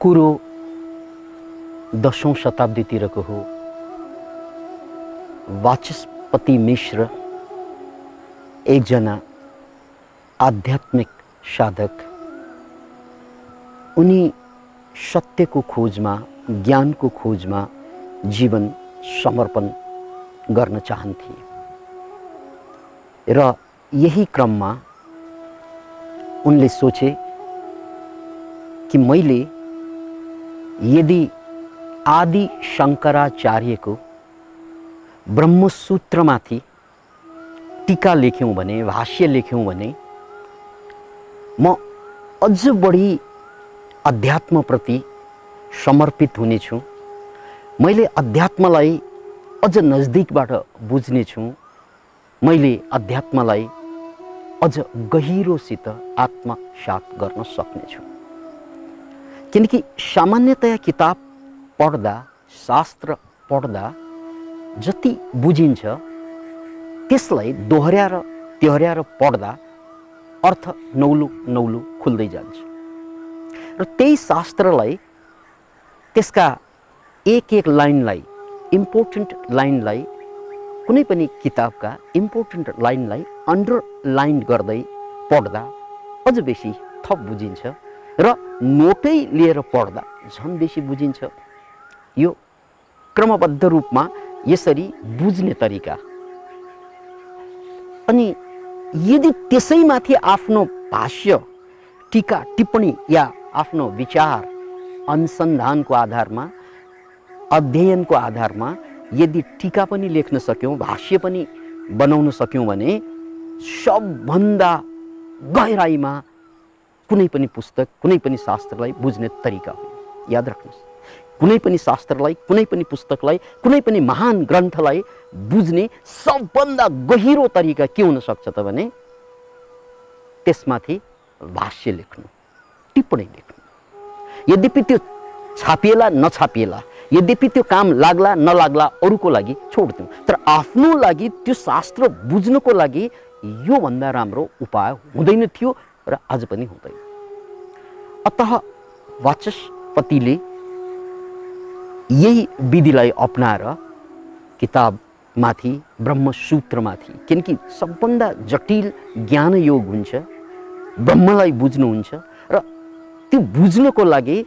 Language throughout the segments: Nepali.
कुरो 10औं शताब्दीतिरको हो। वाचस्पति मिश्र एकजना आध्यात्मिक साधक, उनी सत्यको खोजमा, ज्ञानको खोजमा जीवन समर्पण गर्न चाहन्थे र यही क्रममा उनले सोचे कि मैले यदि आदि शङ्कराचार्यको ब्रह्मसूत्रमाथि टीका लेख्यौं भने, भाष्य लेख्यौं भने म अझ बढी अध्यात्मप्रति समर्पित हुनेछु। मैले अध्यात्मलाई अझ नजदिकबाट बुझ्नेछु। मैले अध्यात्मलाई अझ गहिरोसित आत्मसात गर्न सक्नेछु। किनकि सामान्यतया किताब पढ्दा, शास्त्र पढ्दा जति बुझिन्छ त्यसलाई दोहोर्याएर पढ्दा अर्थ नौलो नौलो खुल्दै जान्छ र त्यही शास्त्रलाई, त्यसका एक एक लाइनलाई, इम्पोर्टेन्ट लाइनलाई, कुनै पनि किताबका इम्पोर्टेन्ट लाइनलाई अन्डरलाइन गर्दै पढ्दा अझ बेसी थप बुझिन्छ र नोटै लिएर पढ्दा झन् बेसी बुझिन्छ। यो क्रमबद्ध रूपमा यसरी बुझ्ने तरिका। अनि यदि त्यसैमाथि आफ्नो भाष्य, टीका, टिप्पणी या आफ्नो विचार अनुसन्धानको आधारमा, अध्ययनको आधारमा यदि टीका पनि लेख्न सक्यौं, भाष्य पनि बनाउन सक्यौं भने सबभन्दा गहराईमा कुनै पनि पुस्तक, कुनै पनि शास्त्रलाई बुझ्ने तरिका हो। याद राख्नुहोस्, कुनै पनि शास्त्रलाई, कुनै पनि पुस्तकलाई, कुनै पनि महान ग्रन्थलाई बुझ्ने सबभन्दा गहिरो तरिका के हुन सक्छ त भने त्यसमाथि भाष्य लेख्नु, टिप्पणी लेख्नु। यद्यपि त्यो छापिएला नछापिएला, यद्यपि त्यो काम लाग्ला नलाग्ला अरूको लागि छोड्थ्यौँ, तर आफ्नो लागि त्यो शास्त्र बुझ्नको लागि यो भन्दा राम्रो उपाय हुँदैन थियो र आज पनि हुँदैन। अतः वाचस्पतिले यही विधिलाई अपनाएर किताबमाथि, ब्रह्मसूत्रमाथि, किनकि सबभन्दा जटिल ज्ञान योग हुन्छ, ब्रह्मलाई बुझ्नुहुन्छ र त्यो बुझ्नको लागि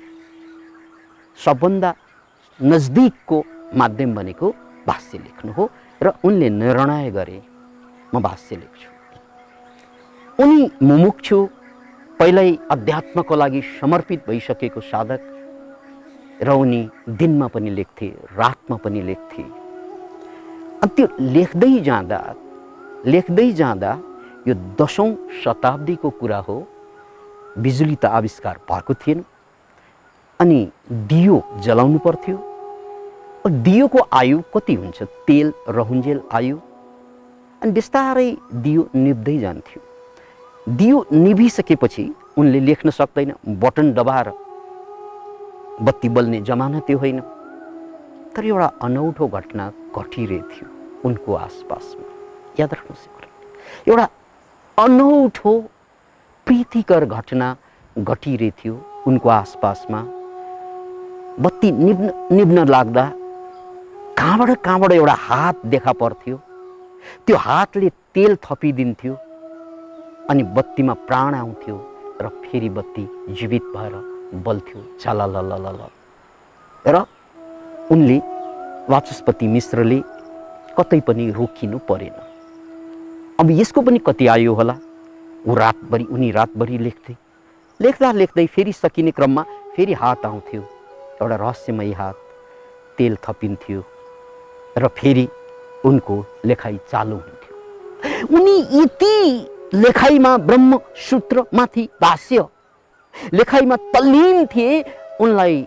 सबभन्दा नजदिकको माध्यम भनेको भाष्य लेख्नु हो र उनले निर्णय गरे म भाष्य लेख्छु। उनी मुमुक्षु, पहिल्यै अध्यात्मको लागि समर्पित भइसकेको साधक र उनी दिनमा पनि लेख्थे, रातमा पनि लेख्थे। अनि त्यो लेख्दै जाँदा यो 10औं शताब्दीको कुरा हो। बिजुली त आविष्कार भएको थिएन, अनि दियो जलाउनु पर्थ्यो। दियोको आयु कति हुन्छ? तेल रहन्जेल आयु। अनि बिस्तारै दियो निभ्दै जान्थ्यो। दियो निभिसकेपछि उनले लेख्न सक्दैन, बटन दबाएर बत्ती बल्ने जमाना त्यो होइन। तर एउटा अनौठो घटना घटिरहेथ्यो उनको आसपासमा। याद राख्नुहोस्, एउटा अनौठो प्रीतिकर घटना घटिरहेथ्यो उनको आसपासमा। बत्ती निभ्न लाग्दा कहाँबाट एउटा हात देखा पर्थ्यो। त्यो हातले तेल थपिदिन्थ्यो अनि बत्तीमा प्राण आउँथ्यो र फेरि बत्ती जीवित भएर बल्थ्यो झललललल। र उनले, वाचस्पति मिश्रले कतै पनि रोकिनु परेन। अब यसको पनि कति आयो होला। उनी रातभरि लेख्थे। लेख्दै फेरि सकिने क्रममा फेरि हात आउँथ्यो, एउटा रहस्यमय हात, तेल थपिन्थ्यो र फेरि उनको लेखाइ चालु हुन्थ्यो। उनी यति लेखाइमा, ब्रह्मसूत्रमाथि भाष्य लेखाइमा तल्लीन थिए, उनलाई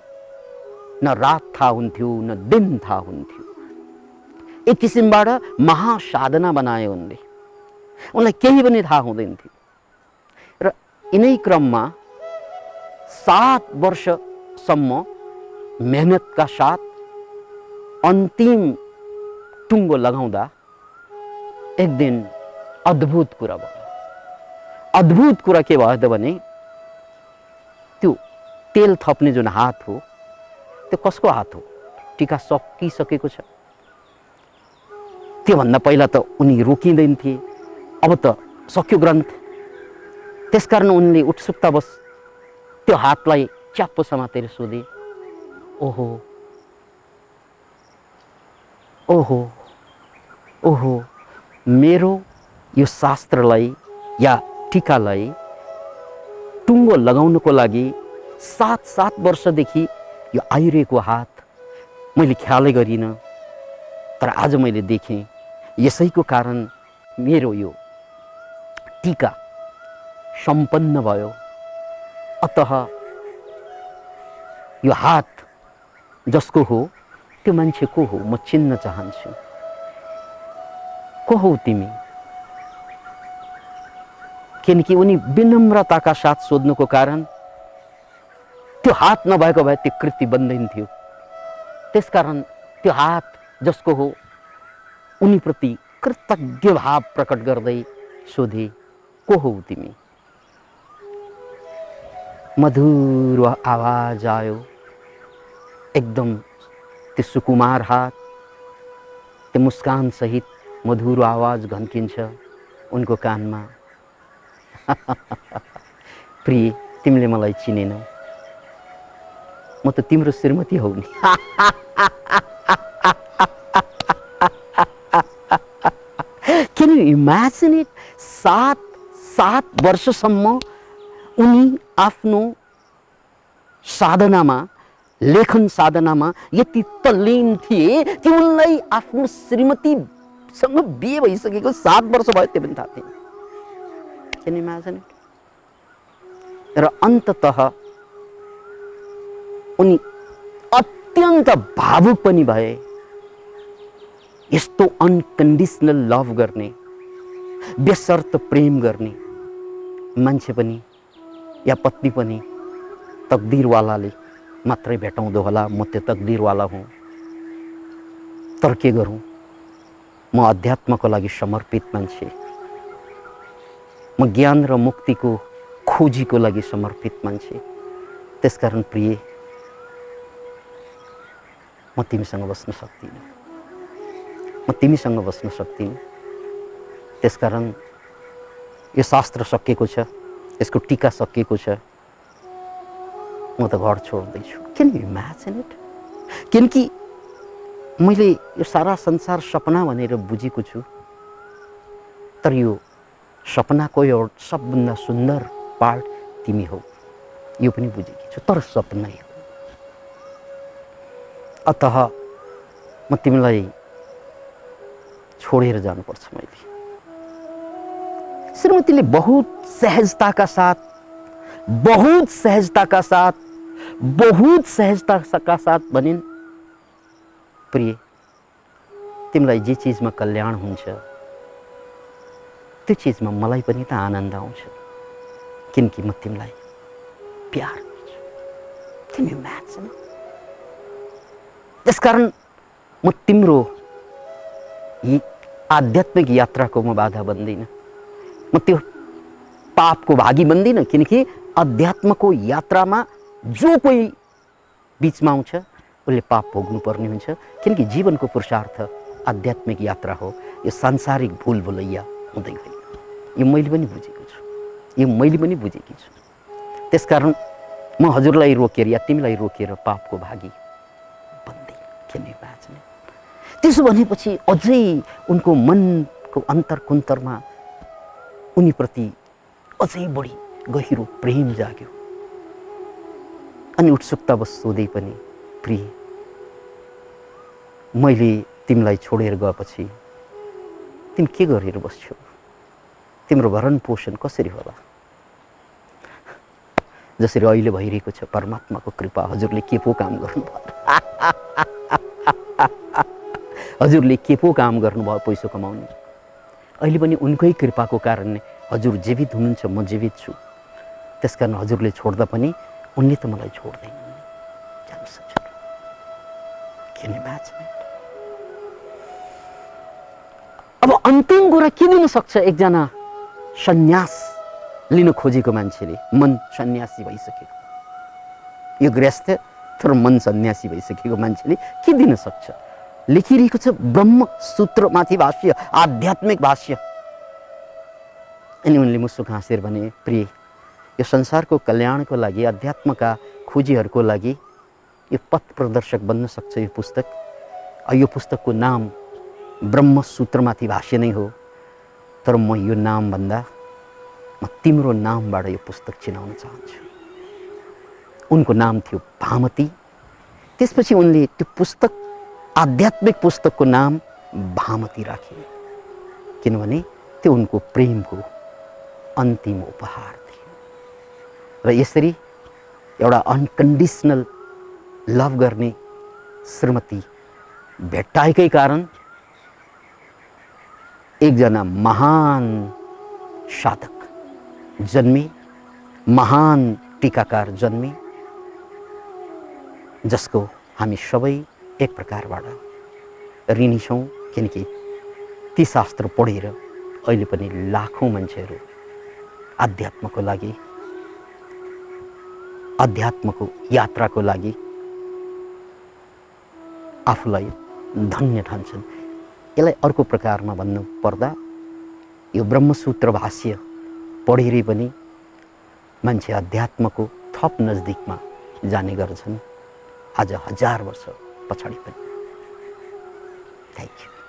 न रात थाहा हुन्थ्यो न दिन थाहा हुन्थ्यो। एक किसिमबाट महासाधना बनाए उनले। उनलाई केही पनि थाहा हुँदैन थियो। र यिनै क्रममा 7 वर्षसम्म मेहनतका साथ अन्तिम टुङ्गो लगाउँदा एक दिन अद्भुत कुरा भयो। अद्भुत कुरा के भयो त भने त्यो तेल थप्ने जुन हात हो त्यो कसको हात हो? टीका सकिसकेको छ। त्योभन्दा पहिला त उनी रोकिँदैन थिए, अब त सक्यो ग्रन्थ। त्यसकारण उनले उत्सुकतावश त्यो हातलाई च्याप्पो समातेर सोधे, ओहो ओहो ओहो, मेरो यो शास्त्रलाई या टीकालाई टुङ्गो लगाउनको लागि 7 वर्षदेखि यो आइरहेको हात मैले ख्यालै गरिनँ, तर आज मैले देखेँ। यसैको कारण मेरो यो टीका सम्पन्न भयो। अतः यो हात जसको हो त्यो मान्छे को हो म चिन्न चाहन्छु। को हौ तिमी? किनकि उनी विनम्रताका साथ सोध्नुको कारण त्यो हात नभएको भए त्यो कृति बन्दैन थियो। त्यसकारण त्यो हात जसको हो उनीप्रति कृतज्ञ भाव प्रकट गर्दै सोधे, को हौ तिमी? मधुर आवाज आयो, एकदम त्यो सुकुमार हात, त्यो मुस्कान सहित मधुर आवाज घन्किन्छ उनको कानमा। प्रिय, तिमीले मलाई चिनेनौ, म त तिम्रो श्रीमती हौ नि। Can you imagine it? 7 वर्षसम्म उनी आफ्नो साधनामा, लेखन साधनामा यति तल्लीन थिए कि उनलाई आफ्नो श्रीमतीसँग बिहे भइसकेको 7 वर्ष भयो त्यो पनि थाहा थिएन। Can you imagine it? र अन्ततः उनी अत्यन्त भावुक पनि भए। यस्तो अनकन्डिसनल लभ गर्ने, बेसर्त प्रेम गर्ने मान्छे पनि या पत्नी पनि तकदीरवालाले मात्रै भेटाउँदो होला। म त्यो तकदीरवाला हुँ, तर के गरौँ, म अध्यात्मको लागि समर्पित मान्छे, म ज्ञान र मुक्तिको खोजीको लागि समर्पित मान्छे। त्यसकारण प्रिय, म तिमीसँग बस्न सक्दिनँ, म तिमीसँग बस्न सक्दिनँ। त्यसकारण यो शास्त्र सकिएको छ, यसको टीका सकिएको छ, म त घर छोड्दैछु। Can you imagine it? किनकि मैले यो सारा संसार सपना भनेर बुझेको छु, तर यो सपनाको एउटा सबभन्दा सुन्दर पार्ट तिमी हौ, यो पनि बुझेकी छु, तर सपनै हो। अतः म तिमीलाई छोडेर जानुपर्छ। मैले श्रीमतीले बहुत सहजताका साथ भनिन्, प्रिय, तिमीलाई जे चीजमा कल्याण हुन्छ त्यो चीजमा मलाई पनि त आनन्द आउँछ, किनकि म तिमीलाई प्यार गर्छु। तिमी म्याच। त्यसकारण म तिम्रो आध्यात्मिक यात्राको म बाधा बन्दिनँ, म त्यो पापको भागी बन्दिनँ। किनकि अध्यात्मको यात्रामा जो कोही बीचमा आउँछ उसले पाप भोग्नुपर्ने हुन्छ। किनकि जीवनको पुरुषार्थ आध्यात्मिक यात्रा हो, यो सांसारिक भुल भुलैया हुँदै होइन। यो मैले पनि बुझेको छु, यो मैले पनि बुझेकी छु। त्यसकारण म हजुरलाई रोकेर या तिमीलाई रोकेर पापको भागी बन्दिनँ। किन बाँच्ने? त्यसो भनेपछि अझै उनको मनको अन्तरकुन्तरमा उनीप्रति अझै बढी गहिरो प्रेम जाग्यो। अनि उत्सुकतावश सोधे पनि, प्रिय, मैले तिमीलाई छोडेर गएपछि तिमी के गरेर बस्छौ? तिम्रो भरण पोषण कसरी होला? जसरी अहिले भइरहेको छ, परमात्माको कृपा, हजुरले के पो काम गर्नुभयो, हजुरले के पो काम गर्नुभयो पैसा कमाउने। अहिले पनि उनकै कृपाको कारणले हजुर जीवित हुनुहुन्छ, म जीवित छु। त्यसकारण हजुरले छोड्दा पनि उनले त मलाई छोड्दैन। अब अन्तिम कुरा के दिन सक्छ एकजना सन्यास लिन खोजेको मान्छेले? मन सन्यासी भइसकेको, यो गृहस्थ तर मन सन्यासी भइसकेको मान्छेले के दिन सक्छ? लेखिरहेको छ ब्रह्मसूत्रमाथि भाष्य, आध्यात्मिक भाष्य। अनि उनले मुसुक हाँसेर भने, प्रिय, यो संसारको कल्याणको लागि, अध्यात्मका खोजीहरूको लागि यो पथ प्रदर्शक बन्न सक्छ यो पुस्तक। यो पुस्तकको नाम ब्रह्मसूत्रमाथि भाष्य नै हो, तर म यो नाम भन्दा म तिम्रो नामबाट यो पुस्तक चिनाउन चाहन्छु। उनको नाम थियो भामती। त्यसपछि उनले त्यो पुस्तक, आध्यात्मिक पुस्तकको नाम भामती राखे, किनभने त्यो उनको प्रेमको अन्तिम उपहार थियो। र यसरी एउटा अनकन्डिसनल लभ गर्ने श्रीमती भेट्टाएकै कारण एकजना महान साधक जन्मे, महान टीकाकार जन्मे, जसको हामी सबै एक प्रकारबाट ऋणी छौँ, किनकि ती शास्त्र पढेर अहिले पनि लाखौँ मान्छेहरू अध्यात्मको लागि, अध्यात्मको यात्राको लागि आफूलाई धन्य ठान्छन्। यसलाई अर्को प्रकारमा भन्नु पर्दा यो ब्रह्मसूत्र भाष्य पढेरै पनि मान्छे अध्यात्मको थप नजदिकमा जाने गर्छन्, आज 1000 वर्ष पछाडि पनि। Thank you.